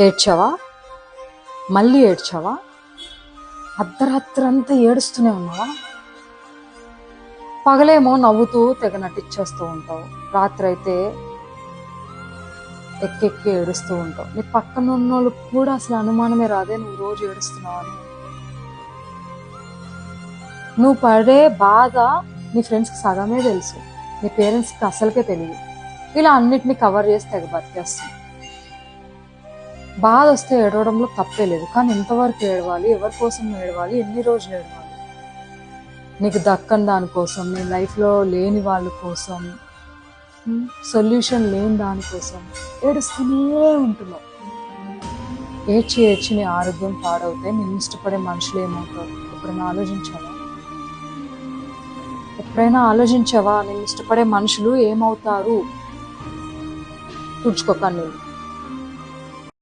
ఏడ్చావా? మళ్ళీ ఏడ్చావా? అర్ధరాత్రంతా ఏడుస్తూనే ఉన్నావా? పగలేమో నవ్వుతూ తెగ నటించేస్తూ ఉంటావు, రాత్రి అయితే ఎక్కెక్కి ఏడుస్తూ ఉంటావు. నీ పక్కన ఉన్న వాళ్ళకి కూడా అసలు అనుమానమే రాదే నువ్వు రోజు ఏడుస్తున్నావు అని. నువ్వు పడే బాధ నీ ఫ్రెండ్స్కి సగమే తెలుసు, నీ పేరెంట్స్కి అసలుకే తెలియదు. ఇలా అన్నిటినీ కవర్ చేసి తెగ బతికేస్తాం. బాధ వస్తే ఏడవడంలో తప్పే లేదు, కానీ ఎంతవరకు ఏడవాలి, ఎవరి కోసం ఏడవాలి, ఎన్ని రోజులు ఏడవాలి? నీకు దక్కని దానికోసం, నీ లైఫ్లో లేని వాళ్ళ కోసం, సొల్యూషన్ లేని దానికోసం ఏడుస్తూనే ఉంటున్నావు. ఏడ్చి ఏడ్చి నీ ఆరోగ్యం పాడవుతే నిన్ను ఇష్టపడే మనుషులు ఏమవుతారు? ఎప్పుడైనా ఆలోచించావా? నిన్ను ఇష్టపడే మనుషులు ఏమవుతారు? తుడుచుకో కన్నీళ్ళు.